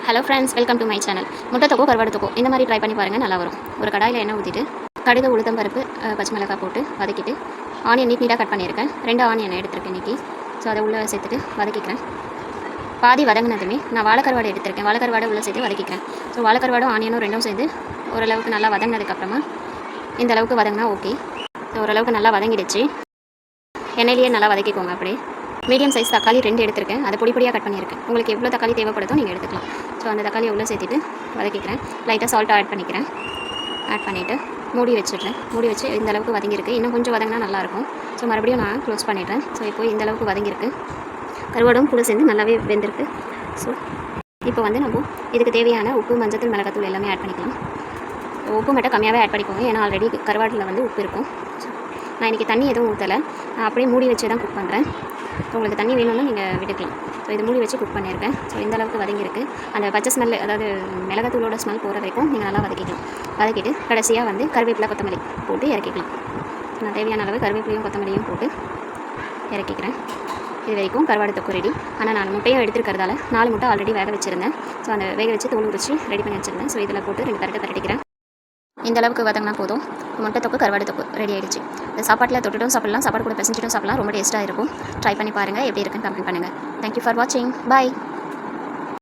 Hello friends, welcome to my channel. முட்டை தொக்கோ கருவாடு தொக்கோ இந்த மாதிரி ட்ரை பண்ணி பாருங்கள், நல்லா வரும். ஒரு கடாயில் எண்ணெய் ஊற்றிட்டு கடுகு உளுத்தம் பருப்பு பச்சை மிளகாய் போட்டு வதக்கிட்டு ஆனியன் நீட்டாக கட் பண்ணியிருக்கேன். 2 ஆனியன் எடுத்திருக்கேன் இன்றைக்கி. ஸோ அதை உள்ளே சேர்த்துட்டு வதக்கிக்கிறேன். பாதி வதங்கினதுமே நான் வாழைக்கருவாடு எடுத்திருக்கேன். வாழைக்கருவாடை உள்ளே சேர்த்து வதக்கிக்கிறேன். ஸோ வாழைக்கருவாடும் ஆனியனும் ரெண்டும் சேர்ந்து ஓரளவுக்கு நல்லா வதங்கினதுக்கப்புறமா இந்த அளவுக்கு வதங்கினா ஓகே. ஸோ ஓரளவுக்கு நல்லா வதங்கிடுச்சு. எண்ணெயிலேயே நல்லா வதக்கிக்கோங்க. அப்படியே மீடியம் சைஸ் தக்காளி 2 எடுத்திருக்கேன். அதை பொடியாக கட் பண்ணியிருக்கேன். உங்களுக்கு எவ்வளோ தக்காளி தேவைப்படுதோ நீங்கள் எடுத்துக்கலாம். ஸோ அந்த தக்காளியை உள்ளே சேர்த்துட்டு வதக்கிக்கிறேன். லைட்டாக சால்ட் ஆட் பண்ணிக்கிறேன். ஆட் பண்ணிவிட்டு மூடி வச்சுட்றேன். மூடி வச்சு இந்த அளவுக்கு வதங்கியிருக்கு. இன்னும் கொஞ்சம் வதங்கினா நல்லாயிருக்கும். ஸோ மறுபடியும் நான் க்ளோஸ் பண்ணிடுறேன். ஸோ இப்போ இந்த அளவுக்கு வதங்கியிருக்கு. கருவாடும் கூட சேர்ந்து நல்லாவே வெந்திருக்கு. ஸோ இப்போ வந்து நம்ம இதுக்கு தேவையான உப்பு, மஞ்சத்தூள், மிளகாத்தூள் எல்லாமே ஆட் பண்ணிக்கலாம். உப்பு மட்டும் கம்மியாகவே ஆட் பண்ணிக்கோங்க, ஏன்னா ஆல்ரெடி கருவாட்டில் வந்து உப்பு இருக்கும். நான் இன்றைக்கி தண்ணி எதுவும் ஊற்றலை, அப்படியே மூடி வச்சு தான் குக் பண்ணுறேன். உங்களுக்கு தண்ணி வேணும்னா நீங்கள் விட்டுக்கலாம். ஸோ இது மூடி வச்சு குக் பண்ணியிருக்கேன். ஸோ இந்த அளவுக்கு வதங்கியிருக்கு. அந்த பச்சை ஸ்மெல், அதாவது மிளகாத்தூளோட ஸ்மெல் போகிற வரைக்கும் நீங்கள் நல்லா வதக்கிக்கலாம். வதக்கிட்டு கடைசியாக வந்து கருவேப்பிலை, கொத்தமல்லி போட்டு இறக்கிக்கலாம். நான் தேவையான அளவு கருவேப்பிலையும் கொத்தமல்லியும் போட்டு இறக்கிக்கிறேன். இது வரைக்கும் கருவாடு தொக்கு ரெடி. ஆனால் நான் முட்டையும் எடுத்துருக்கிறதால 4 முட்டை ஆல்ரெடி வேக வச்சுருந்தேன். ஸோ அந்த வேக வச்சு தோல் உரிச்சு ரெடி பண்ணி வச்சுருந்தேன். ஸோ இதில் போட்டு 2 தரட்டை தரட்டிக்கிறேன். இந்த அளவுக்கு வதங்கினா போதும். முட்டை தொக்கு கருவாடு தொக்கு ரெடி ஆகிடுச்சு. இந்த சாப்பாட்டில் தொட்டுட்டும் சாப்பிட்லாம், சாப்பாடு கூட பிசைஞ்சிட்டும் சாப்பிட்லாம். ரொம்ப டேஸ்ட்டாக இருக்கும். ட்ரை பண்ணி பாருங்கள். எப்படி இருக்குன்னு கமெண்ட் பண்ணுங்கள். தேங்க்யூ ஃபார் வாட்சிங். பாய்.